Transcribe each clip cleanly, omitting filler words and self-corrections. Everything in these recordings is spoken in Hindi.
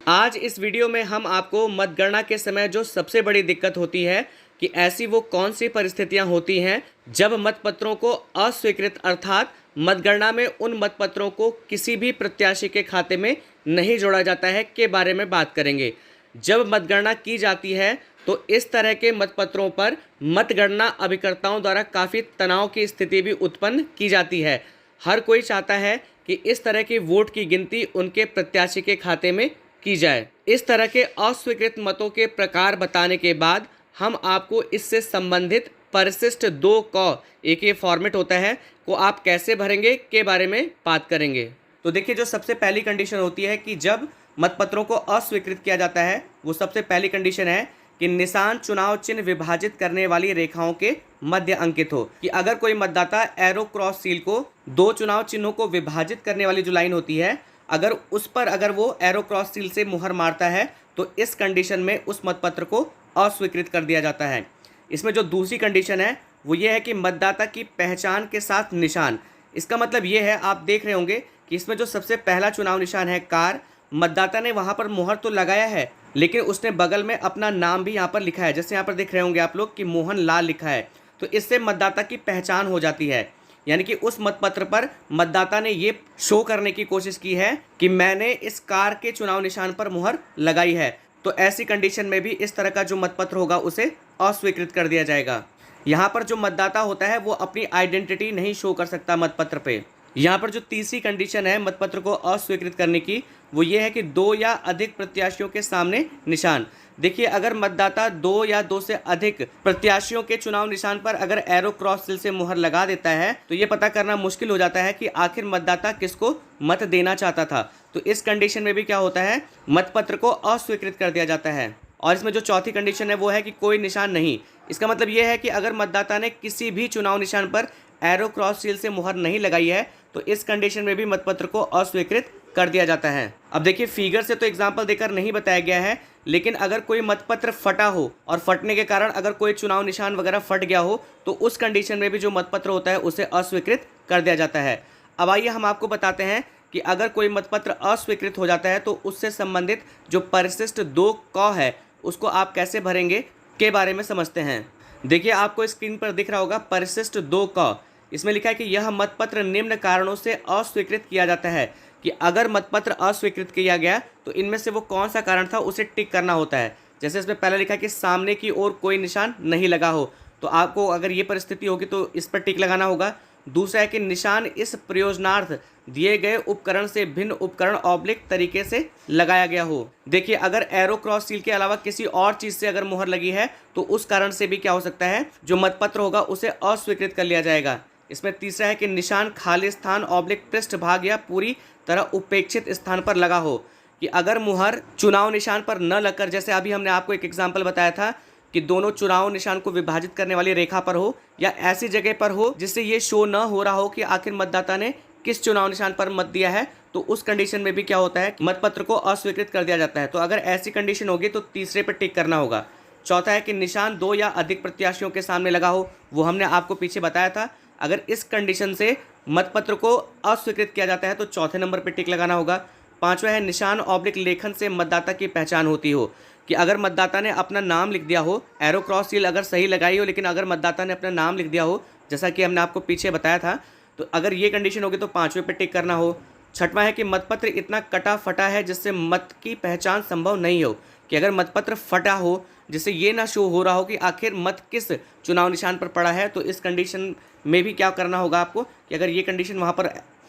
आज इस वीडियो में हम आपको मतगणना के समय जो सबसे बड़ी दिक्कत होती है कि ऐसी वो कौन सी परिस्थितियां होती हैं जब मतपत्रों को अस्वीकृत अर्थात मतगणना में उन मतपत्रों को किसी भी प्रत्याशी के खाते में नहीं जोड़ा जाता है के बारे में बात करेंगे। जब मतगणना की जाती है तो इस तरह के मतपत्रों पर मतगणना अभिकर्ताओं द्वारा काफ़ी तनाव की स्थिति भी उत्पन्न की जाती है। हर कोई चाहता है कि इस तरह की वोट की गिनती उनके प्रत्याशी के खाते में की जाए। इस तरह के अस्वीकृत मतों के प्रकार बताने के बाद हम आपको इससे संबंधित परिशिष्ट 2 क एक ये फॉर्मेट होता है को आप कैसे भरेंगे के बारे में बात करेंगे। तो देखिए, जो सबसे पहली कंडीशन होती है कि जब मतपत्रों को अस्वीकृत किया जाता है, वो सबसे पहली कंडीशन है कि निशान चुनाव चिन्ह विभाजित करने वाली रेखाओं के मध्य अंकित हो। कि अगर कोई मतदाता एरो क्रॉस सील को 2 चुनाव चिन्हों को विभाजित करने वाली जो लाइन होती है, अगर वो एरो क्रॉस सील से मुहर मारता है तो इस कंडीशन में उस मतपत्र को अस्वीकृत कर दिया जाता है। इसमें जो दूसरी कंडीशन है वो ये है कि मतदाता की पहचान के साथ निशान। इसका मतलब ये है, आप देख रहे होंगे कि इसमें जो सबसे पहला चुनाव निशान है कार, मतदाता ने वहाँ पर मुहर तो लगाया है लेकिन उसने बगल में अपना नाम भी यहाँ पर लिखा है। जैसे यहाँ पर देख रहे होंगे आप लोग कि मोहन लाल लिखा है, तो इससे मतदाता की पहचान हो जाती है। यानी कि उस मतपत्र पर मतदाता ने ये शो करने की कोशिश की है कि मैंने इस कार के चुनाव निशान पर मुहर लगाई है। तो ऐसी कंडीशन में भी इस तरह का जो मतपत्र होगा उसे अस्वीकृत कर दिया जाएगा। यहाँ पर जो मतदाता होता है वो अपनी आइडेंटिटी नहीं शो कर सकता मतपत्र पे। यहाँ पर जो तीसरी कंडीशन है मतपत्र को अस्वीकृत करने की, वो ये है कि 2 या अधिक प्रत्याशियों के सामने निशान। देखिए, अगर मतदाता 2 या 2 से अधिक प्रत्याशियों के चुनाव निशान पर अगर एरो क्रॉस सील से मुहर लगा देता है तो ये पता करना मुश्किल हो जाता है कि आखिर मतदाता किसको मत देना चाहता था। तो इस कंडीशन में भी क्या होता है, मतपत्र को अस्वीकृत कर दिया जाता है। और इसमें जो चौथी कंडीशन है वो है कि कोई निशान नहीं। इसका मतलब ये है कि अगर मतदाता ने किसी भी चुनाव निशान पर एरो क्रॉस सील से मुहर नहीं लगाई है तो इस कंडीशन में भी मतपत्र को अस्वीकृत कर दिया जाता है। अब देखिए, फिगर से तो एग्जाम्पल देकर नहीं बताया गया है, लेकिन अगर कोई मतपत्र फटा हो और फटने के कारण अगर कोई चुनाव निशान वगैरह फट गया हो तो उस कंडीशन में भी जो मतपत्र होता है उसे अस्वीकृत कर दिया जाता है। अब आइए हम आपको बताते हैं कि अगर कोई मतपत्र अस्वीकृत हो जाता है तो उससे संबंधित जो परिशिष्ट 2 क है उसको आप कैसे भरेंगे के बारे में समझते हैं। देखिए, आपको स्क्रीन पर दिख रहा होगा परिशिष्ट 2 क। इसमें लिखा है कि यह मतपत्र निम्न कारणों से अस्वीकृत किया जाता है। कि अगर मतपत्र अस्वीकृत किया गया तो इनमें से वो कौन सा कारण था उसे टिक करना होता है। जैसे इसमें पहले लिखा है कि सामने की ओर कोई निशान नहीं लगा हो, तो आपको अगर ये परिस्थिति होगी तो इस पर टिक लगाना होगा। दूसरा है कि निशान इस प्रयोजनार्थ दिए गए उपकरण से भिन्न उपकरण ऑब्लिक तरीके से लगाया गया हो। देखिए, अगर एरो क्रॉस सील के अलावा किसी और चीज़ से अगर मुहर लगी है तो उस कारण से भी क्या हो सकता है, जो मतपत्र होगा उसे अस्वीकृत कर लिया जाएगा। इसमें तीसरा है कि निशान खाली स्थान ऑब्लिक पृष्ठभाग या पूरी तरह उपेक्षित स्थान पर लगा हो। कि अगर मुहर चुनाव निशान पर न लगकर, जैसे अभी हमने आपको एक एग्जाम्पल बताया था कि दोनों चुनाव निशान को विभाजित करने वाली रेखा पर हो या ऐसी जगह पर हो जिससे ये शो न हो रहा हो कि आखिर मतदाता ने किस चुनाव निशान पर मत दिया है, तो उस कंडीशन में भी क्या होता है, मतपत्र को अस्वीकृत कर दिया जाता है। तो अगर ऐसी कंडीशन होगी तो तीसरे पर टिक करना होगा। चौथा है कि निशान 2 या अधिक प्रत्याशियों के सामने लगा हो, वो हमने आपको पीछे बताया था। अगर इस कंडीशन से मतपत्र को अस्वीकृत किया जाता है तो चौथे नंबर पर टिक लगाना होगा। पांचवा है निशान ऑब्लिक लेखन से मतदाता की पहचान होती हो। कि अगर मतदाता ने अपना नाम लिख दिया हो, एरो क्रॉस सील अगर सही लगाई हो लेकिन अगर मतदाता ने अपना नाम लिख दिया हो जैसा कि हमने आपको पीछे बताया था, तो अगर ये कंडीशन होगी तो 5वें पे टिक करना हो। छठवां है कि मतपत्र इतना कटा फटा है जिससे मत की पहचान संभव नहीं हो। कि अगर मतपत्र फटा हो जिससे ये ना शो हो रहा हो कि आखिर मत किस चुनाव निशान पर पड़ा है, तो इस कंडीशन में भी क्या करना होगा आपको कि अगर ये कंडीशन वहाँ पर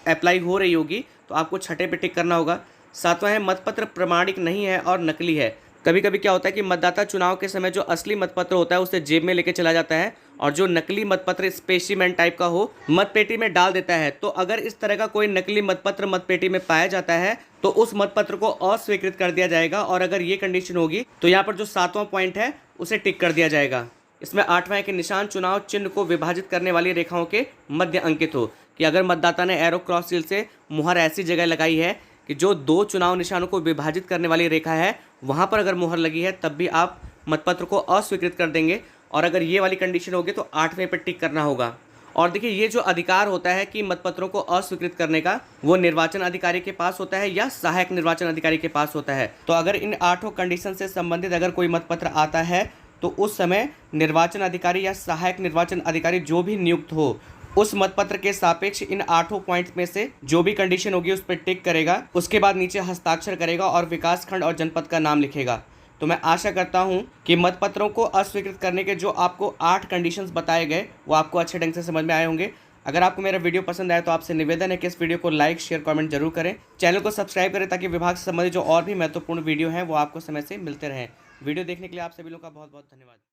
अप्लाई हो रही होगी तो आपको छठे पे टिक करना होगा। सातवां है मतपत्र प्रमाणिक नहीं है और नकली है। कभी कभी क्या होता है कि मतदाता चुनाव के समय जो असली मतपत्र होता है उसे जेब में लेके चला जाता है और जो नकली मतपत्र स्पेसिमेन टाइप का हो मतपेटी में डाल देता है। तो अगर इस तरह का कोई नकली मतपत्र मतपेटी में पाया जाता है तो उस मतपत्र को अस्वीकृत कर दिया जाएगा। और अगर ये कंडीशन होगी तो यहाँ पर जो 7वां पॉइंट है उसे टिक कर दिया जाएगा। इसमें 8वां है कि निशान चुनाव चिन्ह को विभाजित करने वाली रेखाओं के मध्य अंकित हो। कि अगर मतदाता ने एरो क्रॉस सील से मुहर ऐसी जगह लगाई है कि जो 2 चुनाव निशानों को विभाजित करने वाली रेखा है वहाँ पर अगर मुहर लगी है तब भी आप मतपत्र को अस्वीकृत कर देंगे। और अगर ये वाली कंडीशन होगी तो 8वें पर टिक करना होगा। और देखिए ये जो अधिकार होता है कि मतपत्रों को अस्वीकृत करने का, वो निर्वाचन अधिकारी के पास होता है या सहायक निर्वाचन अधिकारी के पास होता है। तो अगर इन 8 कंडीशन से संबंधित अगर कोई मतपत्र आता है तो उस समय निर्वाचन अधिकारी या सहायक निर्वाचन अधिकारी जो भी नियुक्त हो, उस मतपत्र के सापेक्ष इन 8 पॉइंट में से जो भी कंडीशन होगी उस पर टिक करेगा, उसके बाद नीचे हस्ताक्षर करेगा और विकास खंड और जनपद का नाम लिखेगा। तो मैं आशा करता हूं कि मतपत्रों को अस्वीकृत करने के जो आपको 8 कंडीशंस बताए गए वो आपको अच्छे ढंग से समझ में आए होंगे। अगर आपको मेरा वीडियो पसंद आया तो आपसे निवेदन है कि इस वीडियो को लाइक शेयर कमेंट जरूर करें, चैनल को सब्सक्राइब करें ताकि विभाग से संबंधित जो और भी महत्वपूर्ण वीडियो हैं वो आपको समय से मिलते रहें। वीडियो देखने के लिए आप सभी लोगों का बहुत बहुत धन्यवाद।